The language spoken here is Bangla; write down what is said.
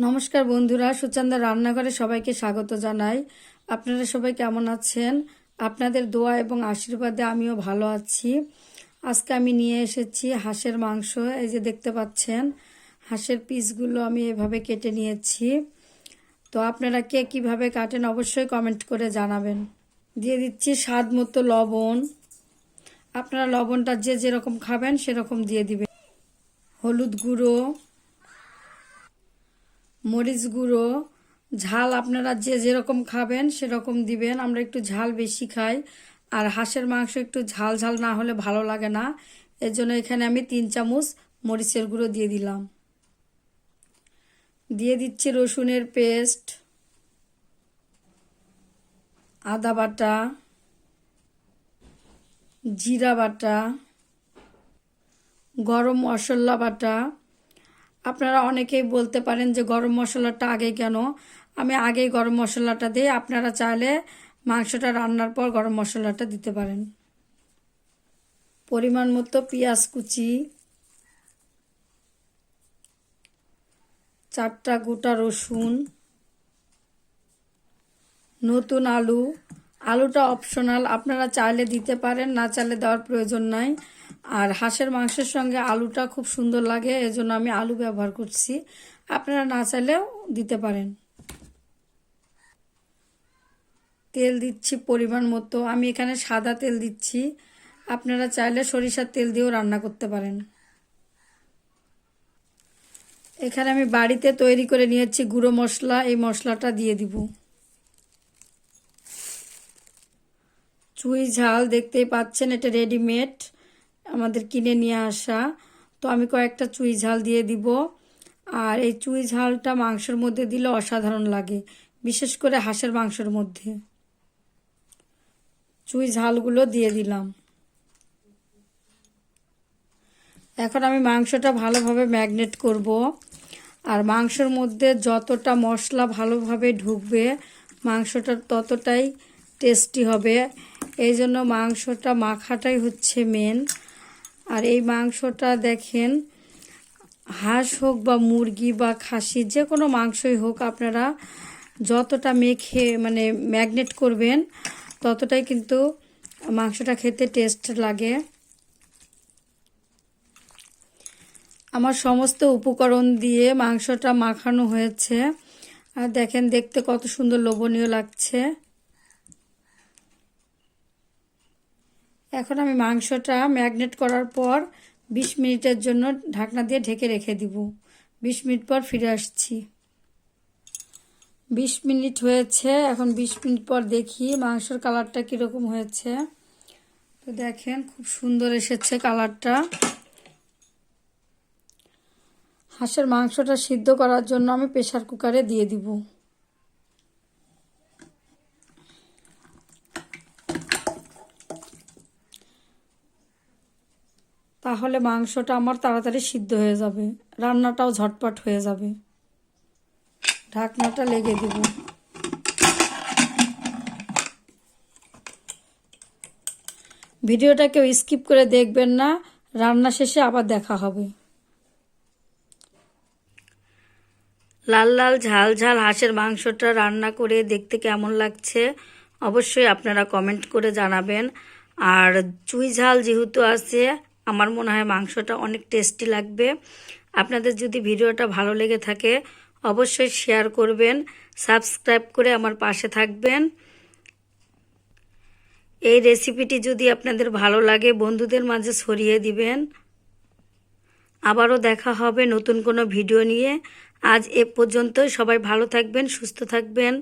নমস্কার বন্ধুরা, সুচান্দা রান্নাঘরে সবাইকে স্বাগত জানাই। আপনারা সবাই কেমন আছেন? আপনাদের দোয়া এবং আশীর্বাদে আমিও ভালো আছি। আজকে আমি নিয়ে এসেছি হাঁসের মাংস। এই যে দেখতে পাচ্ছেন, হাঁসের পিসগুলো আমি এভাবে কেটে নিয়েছি। তো আপনারা কে কীভাবে কাটেন অবশ্যই কমেন্ট করে জানাবেন। দিয়ে দিচ্ছি স্বাদ মতো লবণ। আপনারা লবণটা যে যেরকম খাবেন সেরকম দিয়ে দিবেন। হলুদ গুঁড়ো, মরিচ গুঁড়ো, ঝাল আপনারা যে যেরকম খাবেন সেরকম দিবেন। আমরা একটু ঝাল বেশি খাই, আর হাঁসের মাংস একটু ঝাল ঝাল না হলে ভালো লাগে না। এর জন্য এখানে আমি 3 চামচ মরিচের গুঁড়ো দিয়ে দিলাম। দিয়ে দিচ্ছি রসুনের পেস্ট, আদা বাটা, জিরা বাটা, গরম মশলা বাটা। আপনারা অনেকেই বলতে পারেন যে গরম মশলাটা আগে কেন? আমি আগেই গরম মশলাটা দিই। আপনারা চাইলে মাংসটা রান্নার পর গরম মশলাটা দিতে পারেন। পরিমাণ মতো পেঁয়াজ কুচি, 4টা গোটা রসুন, নতুন আলু। আলুটা অপশনাল, আপনারা চাইলে দিতে পারেন, না চাইলে দেওয়ার প্রয়োজন নাই। আর হাঁসের মাংসের সঙ্গে আলুটা খুব সুন্দর লাগে, এজন্য আমি আলু ব্যবহার করছি। আপনারা না চাইলেও দিতে পারেন। তেল দিচ্ছি পরিমাণ মতো। আমি এখানে সাদা তেল দিচ্ছি, আপনারা চাইলে সরিষার তেল দিয়েও রান্না করতে পারেন। এখানে আমি বাড়িতে তৈরি করে নিয়েছি গুঁড়ো মশলা, এই মশলাটা দিয়ে দিব। চুই ঝাল দেখতেই পাচ্ছেন, এটা রেডিমেড, আমাদের কিনে নিয়ে আসা। তো আমি কয়েকটা চুই ঝাল দিয়ে দিব। আর এই চুই ঝালটা মাংসের মধ্যে দিলে অসাধারণ লাগে, বিশেষ করে হাঁসের মাংসের মধ্যে। চুই ঝালগুলো দিয়ে দিলাম। এখন আমি মাংসটা ভালোভাবে ম্যাগনেট করব। আর মাংসের মধ্যে যতটা মশলা ভালোভাবে ঢুকবে মাংসটা ততটাই টেস্টি হবে। এই জন্য মাংসটা মাখাটাই হচ্ছে মেন। আর এই মাংসটা দেখেন, হাঁস হোক বা মুরগি বা খাসি, যে কোনো মাংসই হোক, আপনারা যতটা মেখে ম্যাগনেট করবেন ততটাই কিন্তু মাংসটা খেতে টেস্ট লাগে। আমার সমস্ত উপকরণ দিয়ে মাংসটা মাখানো হয়েছে। আর দেখেন, দেখতে কত সুন্দর লোভনীয় লাগছে। এখন আমি মাংসটা ম্যাগনেট করার পর 20 মিনিটের জন্য ঢাকনা দিয়ে ঢেকে রেখে দিব। 20 মিনিট পর ফিরে আসছি। 20 মিনিট হয়েছে। এখন 20 মিনিট পর দেখি মাংসের কালারটা কীরকম হয়েছে। তো দেখেন, খুব সুন্দর এসেছে কালারটা। হাঁসের মাংসটা সিদ্ধ করার জন্য আমি প্রেসার কুকারে দিয়ে দিব। তাহলে মাংসটা আমার তাড়াতাড়ি সিদ্ধ হয়ে যাবে, রান্নাটাও ঝটপট হয়ে যাবে। ঢাকনাটা লেগে দিব। ভিডিওটা কেউ স্কিপ করে দেখবেন না, রান্না শেষে আবার দেখা হবে। লাল লাল ঝাল ঝাল হাঁসের মাংসটা রান্না করে দেখতে কেমন লাগছে অবশ্যই আপনারা কমেন্ট করে জানাবেন। আর চুই ঝাল যেহেতু আছে, আমার মনে হয় মাংসটা অনেক টেস্টি লাগবে। আপনাদের যদি ভিডিওটা ভালো লেগে থাকে অবশ্যই শেয়ার করবেন, সাবস্ক্রাইব করে আমার পাশে থাকবেন। এই রেসিপিটি যদি আপনাদের ভালো লাগে বন্ধুদের মাঝে ছড়িয়ে দিবেন। আবারও দেখা হবে নতুন কোনো ভিডিও নিয়ে। আজ এ পর্যন্তই। সবাই ভালো থাকবেন, সুস্থ থাকবেন।